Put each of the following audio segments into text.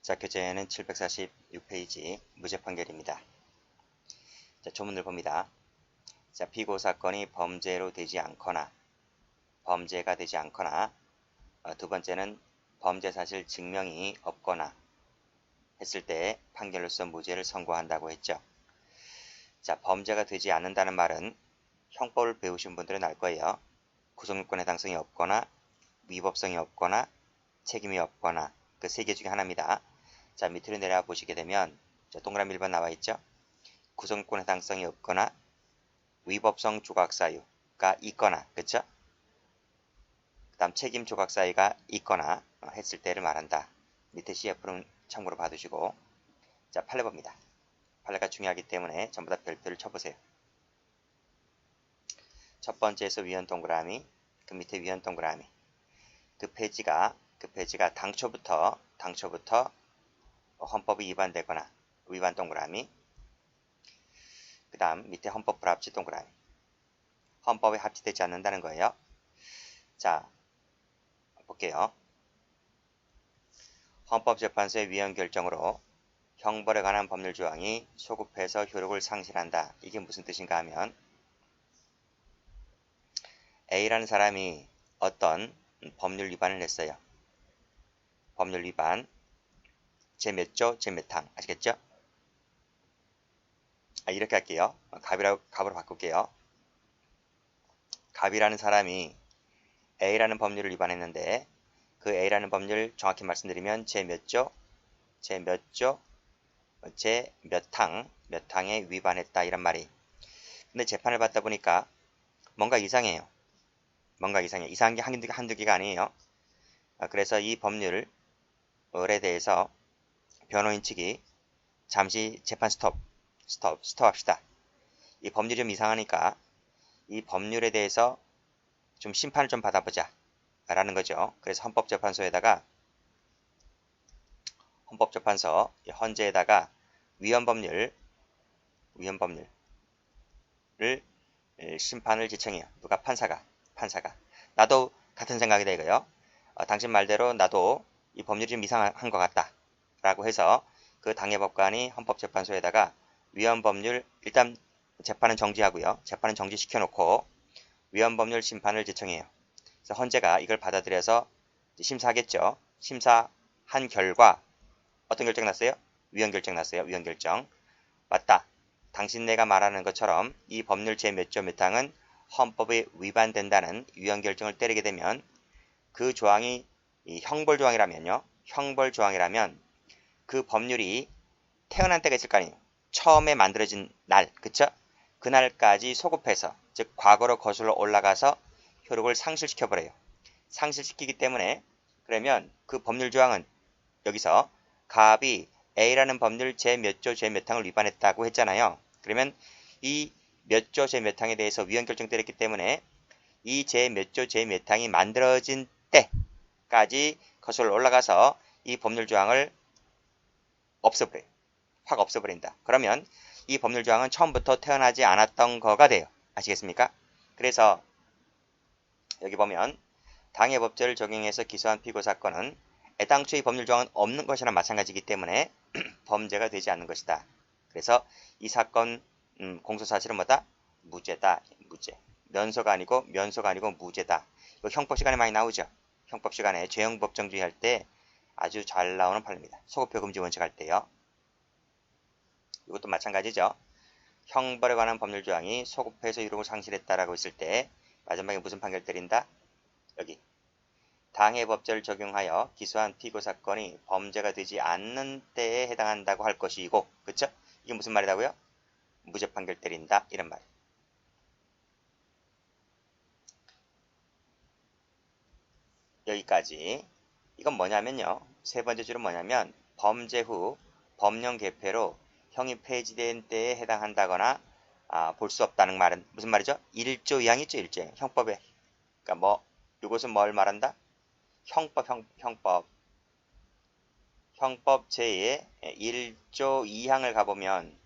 자, 교재는 746페이지 무죄 판결입니다. 자, 조문을 봅니다. 자, 피고 사건이 범죄가 되지 않거나 두 번째는 범죄 사실 증명이 없거나 했을 때 판결로서 무죄를 선고한다고 했죠. 자, 범죄가 되지 않는다는 말은 형법을 배우신 분들은 알 거예요. 구속요건 해당성이 없거나 위법성이 없거나 책임이 없거나 그 세 개 중에 하나입니다. 자, 밑으로 내려와 보시게 되면 동그라미 1번 나와 있죠. 구속요건 해당성이 없거나 위법성 조각 사유가 있거나, 그쵸? 그 다음 책임 조각 사유가 있거나 했을 때를 말한다. 밑에 CF는 참고로 봐두시고. 자, 판례봅니다. 판례가 중요하기 때문에 전부 다 별표를 쳐보세요. 첫 번째에서 위헌 동그라미, 그 밑에 위헌 동그라미. 그 페이지가 당초부터 헌법이 위반되거나 위반 동그라미. 그 다음 밑에 헌법 불합치 동그라미. 헌법에 합치되지 않는다는 거예요. 자, 볼게요. 헌법재판소의 위헌 결정으로 형벌에 관한 법률 조항이 소급해서 효력을 상실한다. 이게 무슨 뜻인가 하면 A라는 사람이 어떤 법률 위반을 했어요. 법률 위반 제 몇 조, 제 몇 항 아시겠죠? 이렇게 할게요. 갑으로 바꿀게요. 갑이라는 사람이 A라는 법률을 위반했는데 그 A라는 법률 정확히 말씀드리면 제 몇 조, 제 몇 조, 제 몇 항에 위반했다 이런 말이. 근데 재판을 받다 보니까 뭔가 이상해요. 이상한 게 한두 개가 아니에요. 그래서 이 법률에 대해서 변호인 측이 잠시 재판 스톱합시다. 이 법률이 좀 이상하니까 이 법률에 대해서 좀 심판을 좀 받아보자 라는 거죠. 그래서 헌법재판소 헌재에다가 위헌 법률을 심판을 지청해요. 누가? 판사가. 나도 같은 생각이다 이거요. 당신 말대로 나도 이 법률이 좀 이상한 것 같다 라고 해서 그 당해법관이 헌법재판소에다가 위헌 법률 일단 재판은 정지하고요. 재판은 정지시켜 놓고 위헌 법률 심판을 지청해요. 그래서 헌재가 이걸 받아들여서 심사하겠죠. 심사한 결과 어떤 결정 났어요? 위헌 결정 났어요. 위헌 결정. 맞다. 당신네가 말하는 것처럼 이 법률 제 몇 조 몇 항은 헌법에 위반된다는 위헌 결정을 때리게 되면 그 조항이 형벌조항이라면 그 법률이 태어난 때가 있을 거 아니에요. 처음에 만들어진 날, 그쵸? 그날까지 소급해서, 즉 과거로 거슬러 올라가서 효력을 상실시켜버려요. 상실시키기 때문에 그러면 그 법률 조항은 여기서 갑이 A라는 법률 제 몇 조 제 몇 항을 위반했다고 했잖아요. 그러면 이 몇 조 제 몇 항에 대해서 위헌 결정 때렸기 때문에 이 제 몇 조 제 몇 항이 만들어진 때까지 거슬러 올라가서 이 법률 조항을 없애버려요. 확 없애버린다. 그러면 이 법률 조항은 처음부터 태어나지 않았던 거가 돼요. 아시겠습니까? 그래서 여기 보면 당해법제를 적용해서 기소한 피고 사건은 애당초 이 법률 조항은 없는 것이나 마찬가지이기 때문에 범죄가 되지 않는 것이다. 그래서 이 사건 공소사실은 뭐다? 무죄다. 무죄. 면소가 아니고 무죄다. 이거 형법 시간에 많이 나오죠. 형법 시간에 죄형법정주의 할 때 아주 잘 나오는 판례입니다. 소급표 금지 원칙 할 때요. 이것도 마찬가지죠. 형벌에 관한 법률 조항이 소급해서 유력을 상실했다라고 했을 때 마지막에 무슨 판결 때린다? 여기 당해법제를 적용하여 기소한 피고 사건이 범죄가 되지 않는 때에 해당한다고 할 것이고, 그쵸? 이게 무슨 말이라고요? 무죄 판결 때린다 이런 말. 여기까지. 이건 뭐냐면요. 세 번째 줄은 뭐냐면 범죄 후 법령 개폐로 형이 폐지된 때에 해당한다거나 볼 수 없다는 말은 무슨 말이죠? 1조 2항 있죠. 1조 형법에. 그러니까 이것은 뭘 말한다? 형법 제 1조 2항을 가보면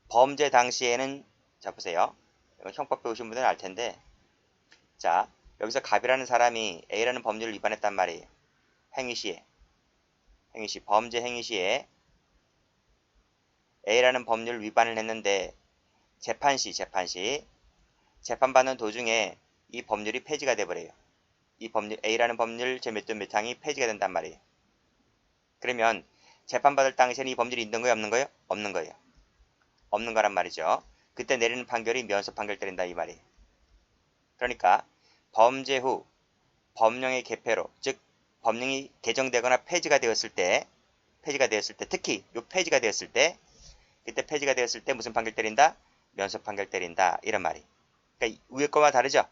범죄 당시에는 자 보세요. 형법 배우신 분들은 알 텐데 자 여기서 갑이라는 사람이 A라는 법률을 위반했단 말이에요. 행위시, 범죄 행위시에 A라는 법률 위반을 했는데 재판받는 도중에 이 법률이 폐지가 돼버려요. 이 법률 A라는 법률 제 몇 조 몇 항이 폐지가 된단 말이에요. 그러면 재판받을 당시에는 이 법률이 있는 거예요, 없는 거예요? 없는 거예요. 없는 거란 말이죠. 그때 내리는 판결이 면소 판결 때린다 이 말이에요. 그러니까 범죄 후 법령의 개폐로, 즉 법령이 개정되거나 폐지가 되었을 때 특히 요 폐지가 되었을 때 그때 폐지가 되었을 때 무슨 판결 때린다? 면소 판결 때린다 이런 말이. 그러니까 위에 거와 다르죠.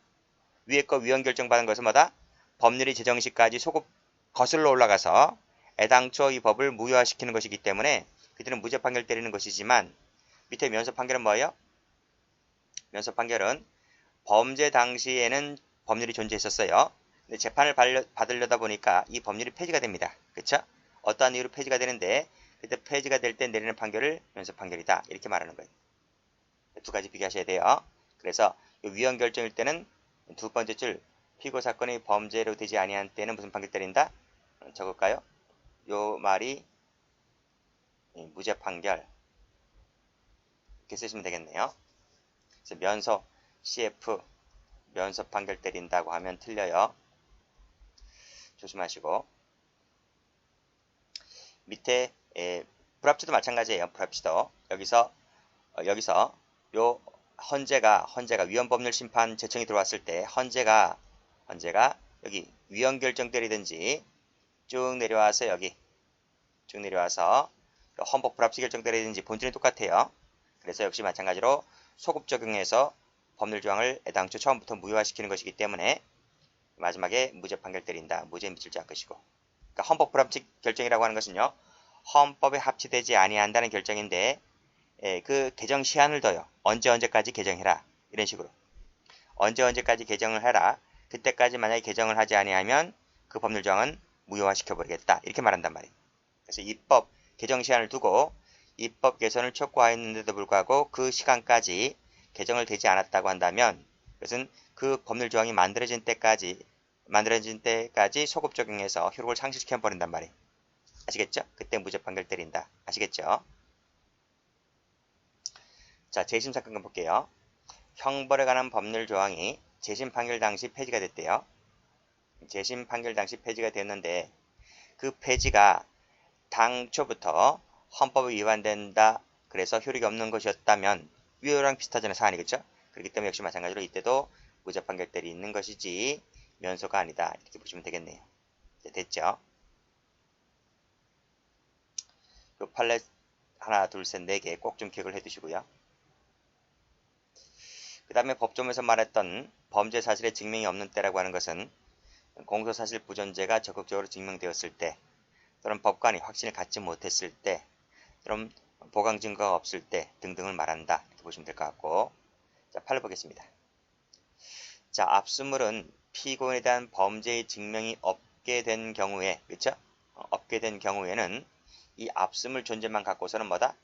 위에 거 위헌 결정 받은 것은 뭐다? 법률이 제정 시까지 소급 거슬러 올라가서 애당초 이 법을 무효화시키는 것이기 때문에 그때는 무죄 판결 때리는 것이지만 밑에 면소 판결은 뭐예요? 면소 판결은 범죄 당시에는 법률이 존재했었어요. 근데 재판을 받으려다 보니까 이 법률이 폐지가 됩니다. 그쵸? 어떠한 이유로 폐지가 되는데 그때 폐지가 될 때 내리는 판결을 면소 판결이다. 이렇게 말하는 거예요. 두 가지 비교하셔야 돼요. 그래서 위헌 결정일 때는 두 번째 줄 피고 사건이 범죄로 되지 아니한 때는 무슨 판결 때린다? 적을까요? 요 말이 무죄 판결 이렇게 쓰시면 되겠네요. 그래서 면소 CF 면소 판결 때린다고 하면 틀려요. 조심하시고 밑에 불합치도 마찬가지예요. 불합치도 여기서 요 헌재가 위헌법률 심판 제청이 들어왔을 때 헌재가 여기 위헌 결정 때리든지 쭉 내려와서 여기 쭉 내려와서 헌법 불합치 결정 때리든지 본질은 똑같아요. 그래서 역시 마찬가지로 소급 적용해서 법률 조항을 애당초 처음부터 무효화시키는 것이기 때문에 마지막에 무죄 판결 때린다. 무죄 미칠 자 것이고. 그러니까 헌법 불합치 결정이라고 하는 것은요. 헌법에 합치되지 아니한다는 결정인데 그 개정 시한을 둬요. 언제까지 개정해라. 이런 식으로. 언제까지 개정을 해라. 그때까지 만약에 개정을 하지 아니하면 그 법률 조항은 무효화시켜버리겠다. 이렇게 말한단 말이에요. 그래서 입법 개정 시한을 두고 입법 개선을 촉구하였는데도 불구하고 그 시간까지 개정을 되지 않았다고 한다면 그것은 그 법률 조항이 만들어진 때까지 소급 적용해서 효력을 상실시켜 버린단 말이에요. 아시겠죠? 그때 무죄 판결 때린다. 아시겠죠? 자, 재심 사건 볼게요. 형벌에 관한 법률 조항이 재심 판결 당시 폐지가 됐대요. 재심 판결 당시 폐지가 됐는데 그 폐지가 당초부터 헌법에 위반된다. 그래서 효력이 없는 것이었다면 위헌랑 비슷하잖아요. 사안이겠죠? 그렇기 때문에 역시 마찬가지로 이때도 무죄 판결 때리는 것이지 면소가 아니다. 이렇게 보시면 되겠네요. 네, 됐죠? 그 판례 하나, 둘, 셋, 네 개 꼭 좀 기억을 해두시고요. 그 다음에 법조문에서 말했던 범죄 사실의 증명이 없는 때라고 하는 것은 공소사실 부존재가 적극적으로 증명되었을 때 또는 법관이 확신을 갖지 못했을 때 또는 보강 증거가 없을 때 등등을 말한다. 이렇게 보시면 될 것 같고 자, 8을 보겠습니다. 자, 압수물은 피고인에 대한 범죄의 증명이 없게 된 경우에 그렇죠? 없게 된 경우에는 이 압수물 존재만 갖고서는 뭐다?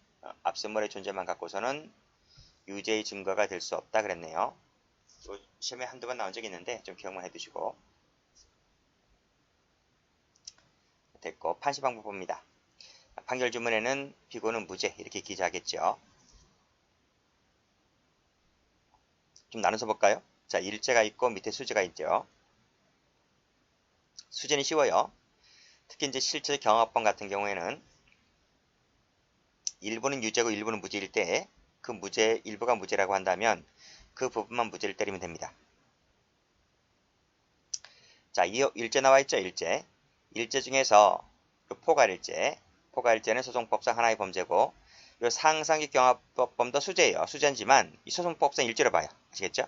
압수물의 존재만 갖고서는 유죄의 증거가 될 수 없다 그랬네요. 시험에 한두 번 나온 적이 있는데 좀 기억만 해두시고 됐고 판시 방법 봅니다. 판결 주문에는 피고는 무죄 이렇게 기재하겠죠. 좀 나눠서 볼까요? 자, 일제가 있고 밑에 수제가 있죠. 수제는 쉬워요. 특히 이제 실제 경합범 같은 경우에는 일부는 유죄고 일부는 무죄일 때 그 무죄 일부가 무죄라고 한다면 그 부분만 무죄를 때리면 됩니다. 자, 이 일제 나와 있죠. 일제 중에서 포괄일제는 소송법상 하나의 범죄고 요 상상기 경합범도 수제예요. 수제지만 이 소송법상 일제로 봐요. 아시겠죠?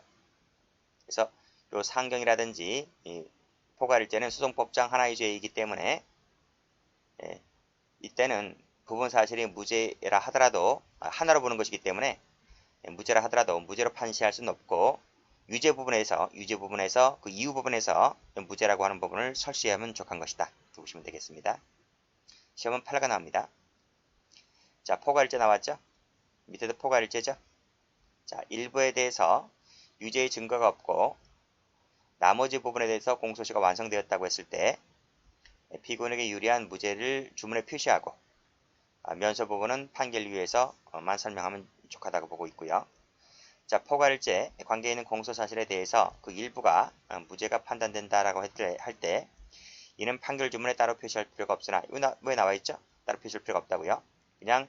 그래서 요 상경이라든지 이 포괄일제는 소송법상 하나의 죄이기 때문에 이때는 부분 사실이 무죄라 하더라도 하나로 보는 것이기 때문에 무죄라 하더라도 무죄로 판시할 수는 없고 유죄 부분에서 그 이후 부분에서 무죄라고 하는 부분을 설시하면 족한 것이다. 이렇게 보시면 되겠습니다. 시험은 8가 나옵니다. 자, 포괄일제 나왔죠? 밑에도 포괄일제죠? 자, 일부에 대해서 유죄의 증거가 없고 나머지 부분에 대해서 공소시가 완성되었다고 했을 때 피고인에게 유리한 무죄를 주문에 표시하고 면소 부분은 판결유예에서만 설명하면 족하다고 보고 있고요. 자, 포괄일제 관계에 있는 공소사실에 대해서 그 일부가 무죄가 판단된다라고 할 때 이는 판결 주문에 따로 표시할 필요가 없으나 왜 나와 있죠? 따로 표시할 필요가 없다고요. 그냥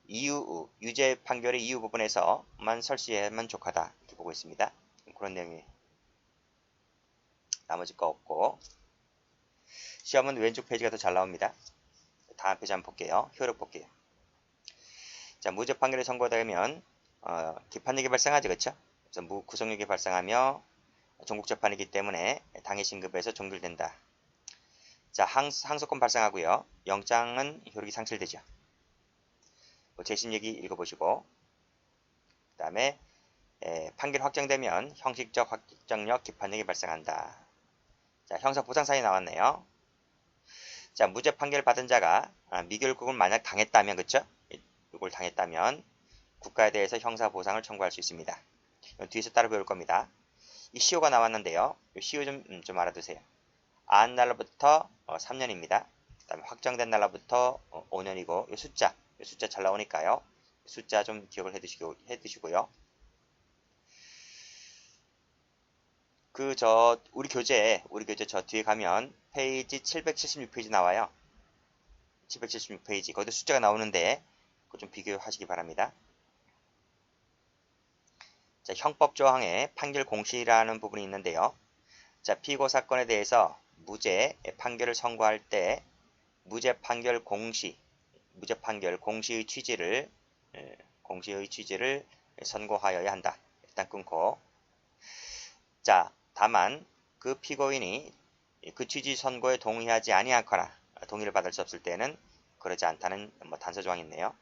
유죄 판결의 이유 부분에서만 설치하면 족하다 이렇게 보고 있습니다. 그런 내용이 나머지 거 없고 시험은 왼쪽 페이지가 더 잘 나옵니다. 다음 페이지 한번 볼게요. 효력 볼게요. 자, 무죄 판결이 선고되면 기판력이 발생하죠, 그렇죠? 그래서 구속력이 발생하며 종국재판이기 때문에 당해 신급에서 종결된다. 자, 항소권 발생하고요. 영장은 효력이 상실되죠. 재심 얘기 읽어보시고 그 다음에 판결 확정되면 형식적 확정력 기판력이 발생한다. 자, 형사보상사항이 나왔네요. 자, 무죄 판결 받은 자가 미결국을 만약 당했다면, 그쵸? 이걸 당했다면 국가에 대해서 형사보상을 청구할 수 있습니다. 뒤에서 따로 배울 겁니다. 이 시효가 나왔는데요. 이 시효 좀 알아두세요. 안 날로부터 3년입니다. 그 다음에 확정된 날로부터 5년이고 이 숫자 잘 나오니까요. 숫자 좀 기억을 해두시고요. 우리 교재 저 뒤에 가면 페이지 776페이지 나와요. 776페이지 거기도 숫자가 나오는데 그거 좀 비교하시기 바랍니다. 자, 형법 조항에 판결 공시라는 부분이 있는데요. 자, 피고 사건에 대해서 무죄 판결을 선고할 때 무죄 판결 공시의 취지를 선고하여야 한다. 일단 끊고 자, 다만 그 피고인이 그 취지 선고에 동의하지 아니하거나 동의를 받을 수 없을 때는 그러지 않다는 단서 조항이 있네요.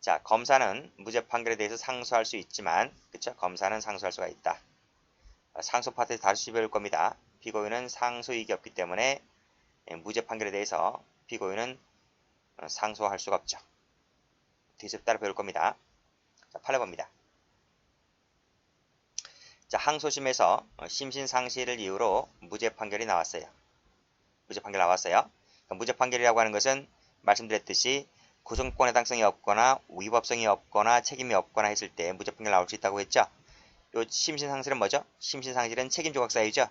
자, 검사는 무죄 판결에 대해서 상소할 수 있지만, 그쵸? 검사는 상소할 수가 있다. 상소 파트에서 다시 배울 겁니다. 피고인은 상소이익이 없기 때문에 무죄 판결에 대해서 피고인은 상소할 수가 없죠. 뒤에서 따라 배울 겁니다. 자, 8번입니다. 자, 항소심에서 심신상실을 이유로 무죄 판결이 나왔어요. 무죄 판결 나왔어요. 무죄 판결이라고 하는 것은 말씀드렸듯이 구성권 해당성이 없거나 위법성이 없거나 책임이 없거나 했을 때 무죄 판결 나올 수 있다고 했죠. 요 심신상실은 뭐죠? 심신상실은 책임조각사유죠.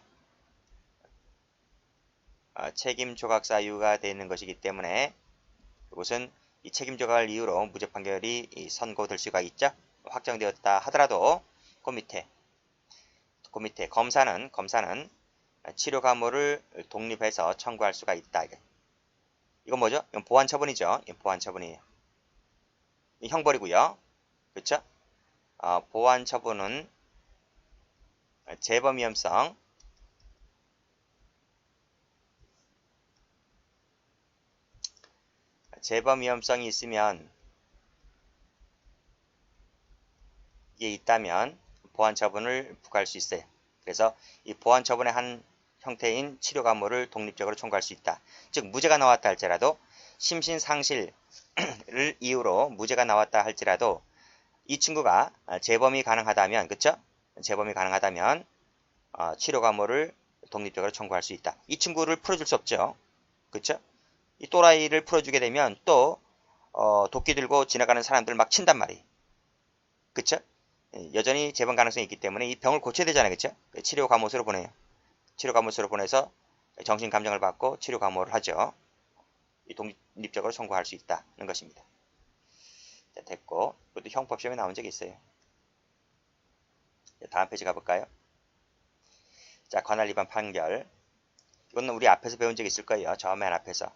책임조각사유가 되는 것이기 때문에 이것은 이 책임조각을 이유로 무죄 판결이 선고될 수가 있죠. 확정되었다 하더라도 그 밑에 검사는 치료감호를 독립해서 청구할 수가 있다. 이건 뭐죠? 이건 보완처분이죠. 보완처분이에요. 형벌이고요. 그렇죠? 보완처분은 재범위험성, 재범위험성이 있으면 이게 있다면 보완처분을 부과할 수 있어요. 그래서 이 보완처분의 한 형태인 치료감호를 독립적으로 청구할 수 있다. 즉 무죄가 나왔다 할지라도 심신상실을 이유로 무죄가 나왔다 할지라도 이 친구가 재범이 가능하다면, 그쵸? 재범이 가능하다면 치료감호를 독립적으로 청구할 수 있다. 이 친구를 풀어줄 수 없죠. 그쵸? 이 또라이를 풀어주게 되면 또 도끼 들고 지나가는 사람들 막 친단 말이에요. 그쵸? 여전히 재범 가능성이 있기 때문에 이 병을 고쳐야 되잖아요. 그쵸? 치료감호소로 보내요. 치료감호소로 보내서 정신감정을 받고 치료감호를 하죠. 독립적으로 청구할 수 있다는 것입니다. 자, 됐고, 이것도 형법시험에 나온 적이 있어요. 자, 다음 페이지 가볼까요? 자, 관할 위반 판결. 이건 우리 앞에서 배운 적 있을 거예요. 저 맨 앞에서.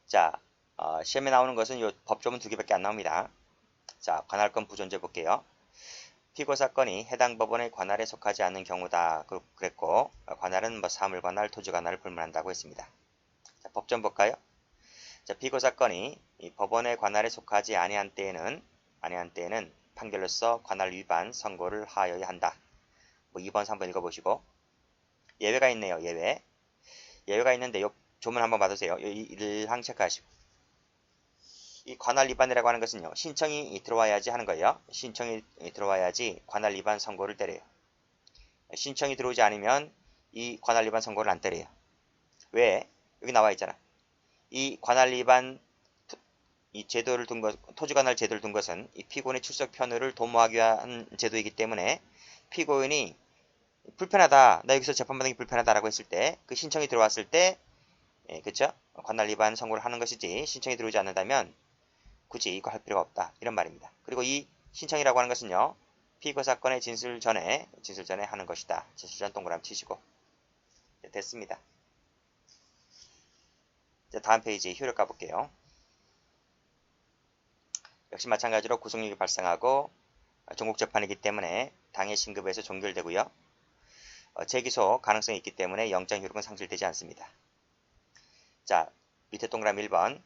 자, 시험에 나오는 것은 요 법조문 2개밖에 안 나옵니다. 자, 관할권 부존재 볼게요. 피고 사건이 해당 법원의 관할에 속하지 않는 경우다 그랬고, 관할은 사물관할, 토지관할을 불문한다고 했습니다. 자, 법전 볼까요? 자, 피고 사건이 이 법원의 관할에 속하지 아니한 때에는 판결로서 관할 위반 선고를 하여야 한다. 2번, 3번 읽어보시고. 예외가 있네요. 예외가 있는데 요 조문 한번 받으세요. 1항 체크하시고. 이 관할 위반이라고 하는 것은요. 신청이 들어와야지 하는 거예요. 신청이 들어와야지 관할 위반 선고를 때려요. 신청이 들어오지 않으면 이 관할 위반 선고를 안 때려요. 왜? 여기 나와 있잖아. 이 관할 위반 이 제도를 둔 것, 토지 관할 제도를 둔 것은 이 피고인의 출석 편의를 도모하기 위한 제도이기 때문에 피고인이 불편하다, 나 여기서 재판받는 게 불편하다라고 했을 때 그 신청이 들어왔을 때 그쵸? 관할 위반 선고를 하는 것이지 신청이 들어오지 않는다면 굳이 이거 할 필요가 없다 이런 말입니다. 그리고 이 신청이라고 하는 것은요 피고 사건의 진술 전에 하는 것이다. 진술 전 동그라미 치시고 됐습니다. 이제 다음 페이지 효력 가볼게요. 역시 마찬가지로 구속력이 발생하고 종국재판이기 때문에 당해 신급에서 종결되고요. 재기소 가능성이 있기 때문에 영장 효력은 상실되지 않습니다. 자, 밑에 동그라미 1번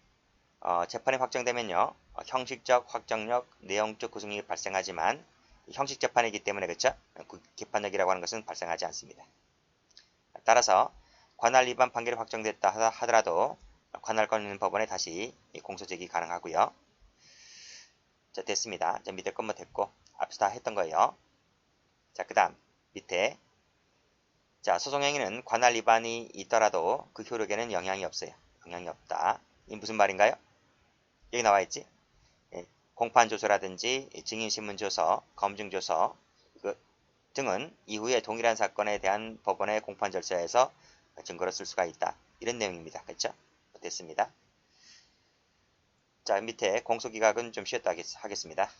재판이 확정되면요. 형식적, 확정력, 내용적 구속력이 발생하지만 형식 재판이기 때문에 그렇죠? 개판력이라고 하는 것은 발생하지 않습니다. 따라서 관할 위반 판결이 확정됐다 하더라도 관할권 있는 법원에 다시 공소 제기 가능하고요. 자, 됐습니다. 자, 밑에 것만 됐고 앞에서 다 했던 거예요. 자, 그 다음 밑에 자, 소송행위는 관할 위반이 있더라도 그 효력에는 영향이 없어요. 영향이 없다. 이 무슨 말인가요? 여기 나와 있지? 공판조서라든지 증인신문조서, 검증조서 등은 이후에 동일한 사건에 대한 법원의 공판 절차에서 증거로 쓸 수가 있다. 이런 내용입니다. 그렇죠? 됐습니다. 자, 밑에 공소기각은 좀 쉬었다 하겠습니다.